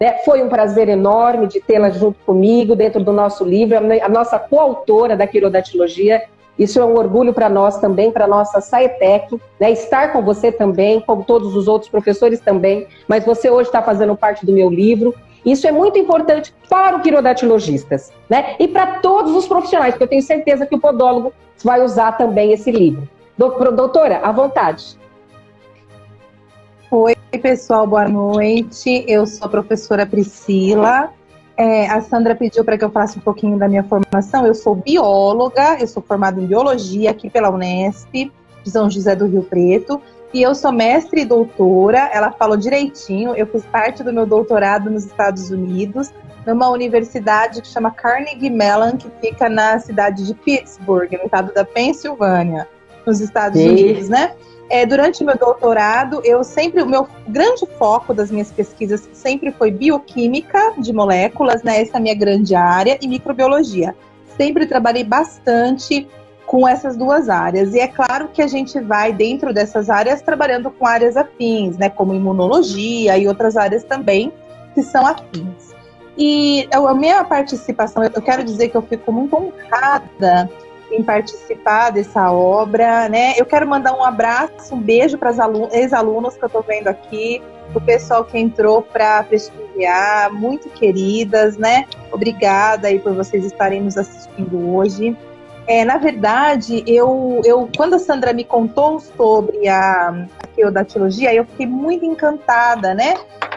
né? Foi um prazer enorme de tê-la junto comigo, dentro do nosso livro, a nossa coautora da quirodatilogia. Isso é um orgulho para nós também, para a nossa Saetec, né? Estar com você também, como todos os outros professores também, mas você hoje está fazendo parte do meu livro. Isso é muito importante para o quirodatilogistas, né? E para todos os profissionais, porque eu tenho certeza que o podólogo vai usar também esse livro. Doutora, à vontade. Oi, pessoal, boa noite. Eu sou a professora Priscila. A Sandra pediu para que eu falasse um pouquinho da minha formação. Eu sou bióloga, eu sou formada em biologia aqui pela Unesp, de São José do Rio Preto. E eu sou mestre e doutora, ela falou direitinho, eu fiz parte do meu doutorado nos Estados Unidos, numa universidade que chama Carnegie Mellon, que fica na cidade de Pittsburgh, no estado da Pensilvânia, nos Estados Unidos, né? Durante o meu doutorado, o meu grande foco das minhas pesquisas sempre foi bioquímica de moléculas, né? Essa é a minha grande área, e microbiologia. Sempre trabalhei bastante com essas duas áreas. E é claro que a gente vai, dentro dessas áreas, trabalhando com áreas afins, né? Como imunologia e outras áreas também que são afins. E a minha participação, eu quero dizer que eu fico muito honrada em participar dessa obra, né? Eu quero mandar um abraço, um beijo para as ex-alunos que eu estou vendo aqui, o pessoal que entrou para prestigiar, muito queridas, né? Obrigada aí por vocês estarem nos assistindo hoje. Na verdade, quando a Sandra me contou sobre a quirodatilogia, eu fiquei muito encantada, né,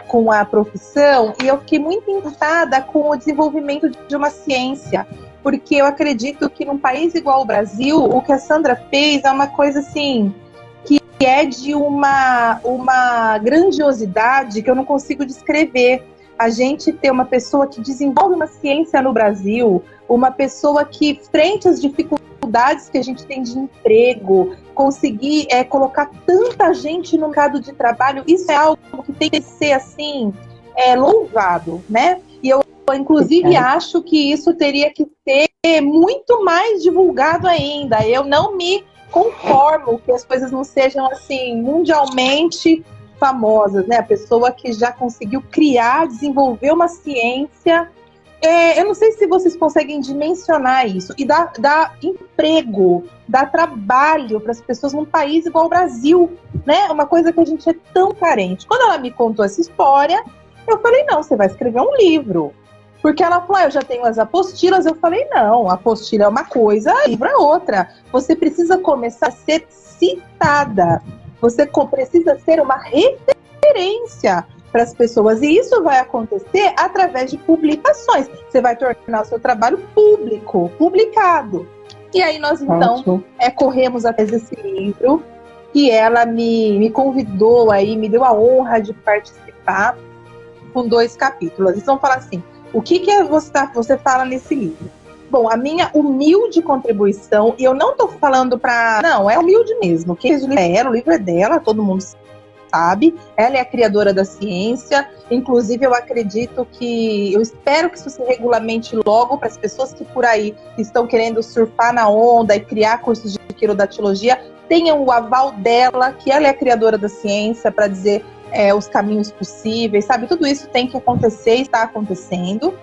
com a profissão, e eu fiquei muito encantada com o desenvolvimento de uma ciência, porque eu acredito que num país igual ao Brasil, o que a Sandra fez é uma coisa assim, que é de uma grandiosidade que eu não consigo descrever. A gente ter uma pessoa que desenvolve uma ciência no Brasil, uma pessoa que, frente às dificuldades que a gente tem de emprego, conseguir colocar tanta gente no mercado de trabalho, isso é algo que tem que ser, assim, louvado, né? E eu, inclusive, acho que isso teria que ser muito mais divulgado ainda. Eu não me conformo que as coisas não sejam, assim, mundialmente famosas, né? A pessoa que já conseguiu criar, desenvolver uma ciência. Eu não sei se vocês conseguem dimensionar isso. E dá emprego, dá trabalho para as pessoas num país igual ao Brasil, né? Uma coisa que a gente é tão carente. Quando ela me contou essa história, eu falei, não, você vai escrever um livro. Porque ela falou, eu já tenho as apostilas. Eu falei, não, apostila é uma coisa, livro é outra. Você precisa começar a ser citada. Você precisa ser uma referência para as pessoas. E isso vai acontecer através de publicações. Você vai tornar o seu trabalho público, publicado. E aí nós, então, corremos atrás desse livro. E ela me convidou aí, me deu a honra de participar com 2 capítulos. Eles vão falar assim, o que você fala nesse livro? Bom, a minha humilde contribuição, e eu não estou falando para... Não, é humilde mesmo. Quem fez o livro é ela, o livro é dela, todo mundo sabe. Ela é a criadora da ciência. Inclusive, eu espero que isso se regulamente logo para as pessoas que por aí estão querendo surfar na onda e criar cursos de quirodatilogia, tenham o aval dela, que ela é a criadora da ciência, para dizer os caminhos possíveis, sabe? Tudo isso tem que acontecer e está acontecendo.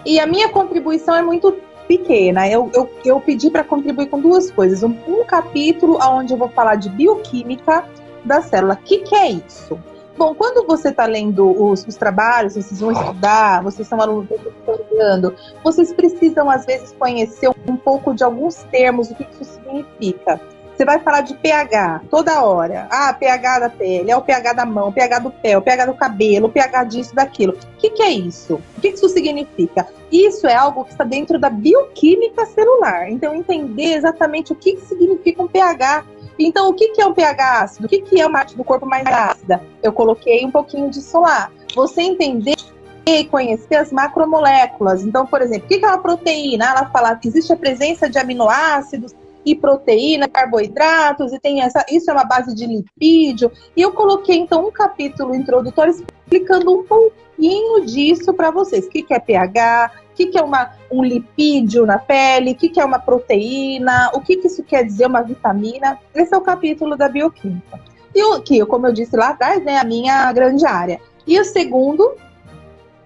E a minha contribuição é muito pequena. Eu pedi para contribuir com 2 coisas. Um capítulo onde eu vou falar de bioquímica da célula. O que é isso? Bom, quando você está lendo os trabalhos, vocês vão estudar, vocês são alunos que estão estudando, vocês precisam, às vezes, conhecer um pouco de alguns termos, o que isso significa. Você vai falar de pH toda hora. pH da pele, o pH da mão, o pH do pé, o pH do cabelo, o pH disso, daquilo. O que é isso? O que isso significa? Isso é algo que está dentro da bioquímica celular. Então, entender exatamente o que significa um pH. Então, o que é um pH ácido? O que é uma parte do corpo mais ácida? Eu coloquei um pouquinho disso lá. Você entender e conhecer as macromoléculas. Então, por exemplo, o que é uma proteína? Ela fala que existe a presença de aminoácidos e proteína, carboidratos, e tem isso é uma base de lipídio. E eu coloquei, então, um capítulo introdutório explicando um pouquinho disso para vocês. O que é pH, o que é um lipídio na pele, o que é uma proteína, o que isso quer dizer, uma vitamina. Esse é o capítulo da bioquímica. E o que, como eu disse lá atrás, né, a minha grande área. E o segundo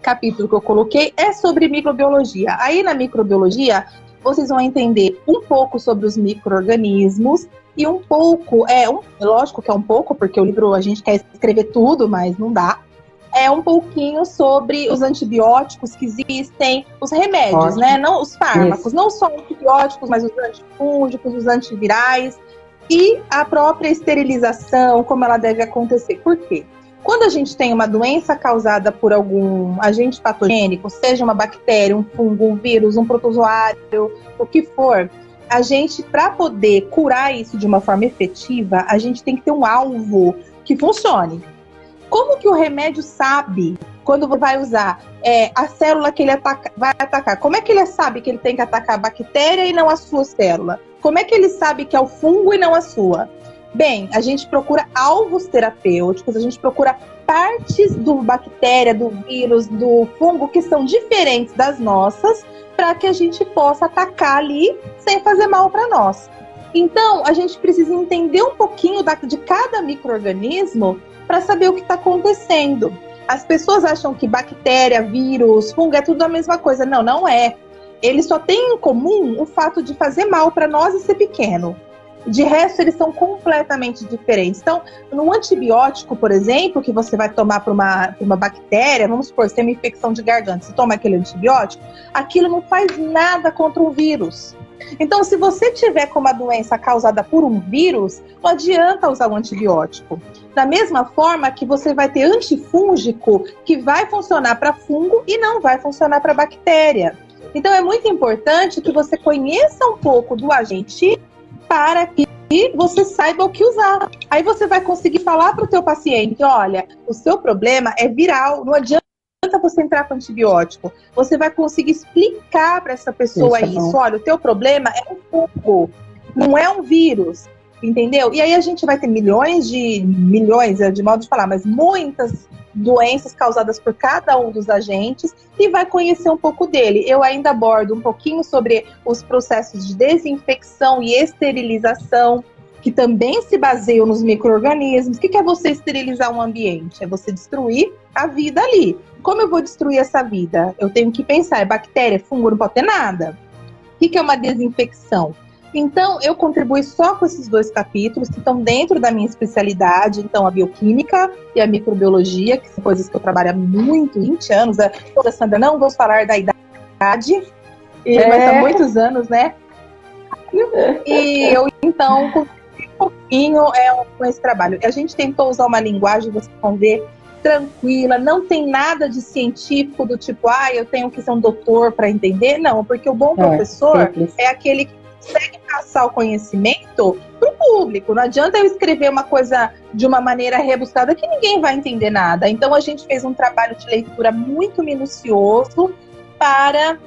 capítulo que eu coloquei é sobre microbiologia. Aí na microbiologia, vocês vão entender um pouco sobre os micro-organismos e um pouco, lógico que é um pouco, porque o livro a gente quer escrever tudo, mas não dá. É um pouquinho sobre os antibióticos que existem, os remédios, né? Não os fármacos, isso. Não só antibióticos, mas os antifúngicos, os antivirais e a própria esterilização, como ela deve acontecer. Por quê? Quando a gente tem uma doença causada por algum agente patogênico, seja uma bactéria, um fungo, um vírus, um protozoário, o que for, a gente, para poder curar isso de uma forma efetiva, a gente tem que ter um alvo que funcione. Como que o remédio sabe quando vai usar a célula que ele vai atacar? Como é que ele sabe que ele tem que atacar a bactéria e não a sua célula? Como é que ele sabe que é o fungo e não a sua? Bem, a gente procura alvos terapêuticos, a gente procura partes do bactéria, do vírus, do fungo que são diferentes das nossas, para que a gente possa atacar ali sem fazer mal para nós. Então, a gente precisa entender um pouquinho de cada micro-organismo para saber o que está acontecendo. As pessoas acham que bactéria, vírus, fungo é tudo a mesma coisa. Não, não é. Eles só têm em comum o fato de fazer mal para nós e ser pequeno. De resto, eles são completamente diferentes. Então, no antibiótico, por exemplo, que você vai tomar para uma bactéria, vamos supor, você tem uma infecção de garganta, você toma aquele antibiótico, aquilo não faz nada contra um vírus. Então, se você tiver com uma doença causada por um vírus, não adianta usar o antibiótico. Da mesma forma que você vai ter antifúngico que vai funcionar para fungo e não vai funcionar para bactéria. Então, é muito importante que você conheça um pouco do agente para que você saiba o que usar. Aí você vai conseguir falar para o teu paciente, olha, o seu problema é viral, não adianta você entrar com antibiótico. Você vai conseguir explicar para essa pessoa isso. Olha, o teu problema é um fungo, não é um vírus, entendeu? E aí a gente vai ter milhões, de modo de falar, mas muitas doenças causadas por cada um dos agentes e vai conhecer um pouco dele. Eu ainda abordo um pouquinho sobre os processos de desinfecção e esterilização, que também se baseiam nos micro-organismos. O que é você esterilizar um ambiente? É você destruir a vida ali. Como eu vou destruir essa vida? Eu tenho que pensar, é bactéria, é fungo, não pode ter nada. O que é uma desinfecção? Então, eu contribuo só com esses 2 capítulos que estão dentro da minha especialidade, então a bioquímica e a microbiologia, que são coisas que eu trabalho há 20 anos. Toda Sandra, não vou falar da idade, mas há muitos anos, né? E eu, então, contribuo um pouquinho com esse trabalho. A gente tentou usar uma linguagem, vocês vão ver, tranquila, não tem nada de científico do tipo, eu tenho que ser um doutor para entender. Não, porque o bom professor é aquele que consegue passar o conhecimento para o público. Não adianta eu escrever uma coisa de uma maneira rebuscada que ninguém vai entender nada. Então a gente fez um trabalho de leitura muito minucioso para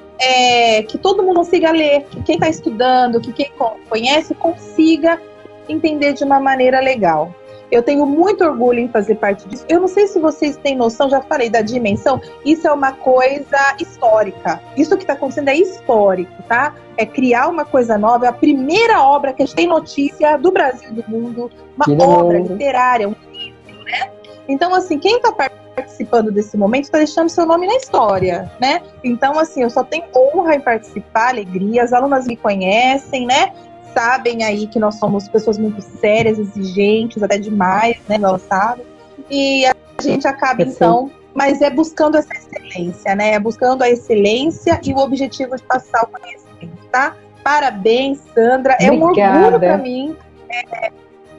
que todo mundo consiga ler, que quem está estudando, que quem conhece consiga entender de uma maneira legal. Eu tenho muito orgulho em fazer parte disso. Eu não sei se vocês têm noção, já falei da dimensão, isso é uma coisa histórica. Isso que está acontecendo é histórico, tá? É criar uma coisa nova, é a primeira obra que a gente tem notícia do Brasil e do mundo, uma obra literária, um livro, né? Então, assim, quem está participando desse momento está deixando seu nome na história, né? Então, assim, eu só tenho honra em participar, alegria, as alunas me conhecem, né? Sabem aí que nós somos pessoas muito sérias, exigentes, até demais, né, elas sabem. E a gente acaba, então, mas é buscando essa excelência, né? É buscando a excelência e o objetivo de passar o conhecimento, tá? Parabéns, Sandra. Obrigada. É um orgulho para mim,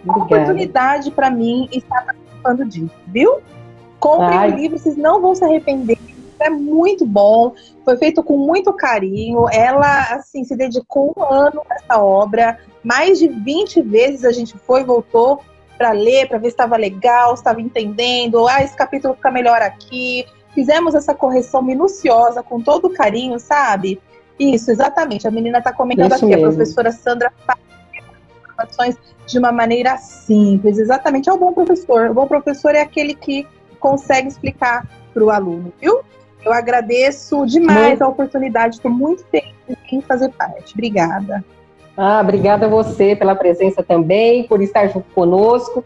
uma oportunidade para mim estar participando disso, viu? Comprem o livro, vocês não vão se arrepender. É muito bom, foi feito com muito carinho. Ela, assim, se dedicou 1 ano a essa obra. Mais de 20 vezes a gente foi e voltou para ler, para ver se estava legal, se estava entendendo. Esse capítulo fica melhor aqui. Fizemos essa correção minuciosa, com todo carinho, sabe? Isso, exatamente. A menina está comentando aqui, mesmo. A professora Sandra faz informações de uma maneira simples. Exatamente, é o bom professor. O bom professor é aquele que consegue explicar para o aluno, viu? Eu agradeço demais a oportunidade, estou muito feliz em fazer parte. Obrigada. Obrigada a você pela presença também, por estar junto conosco.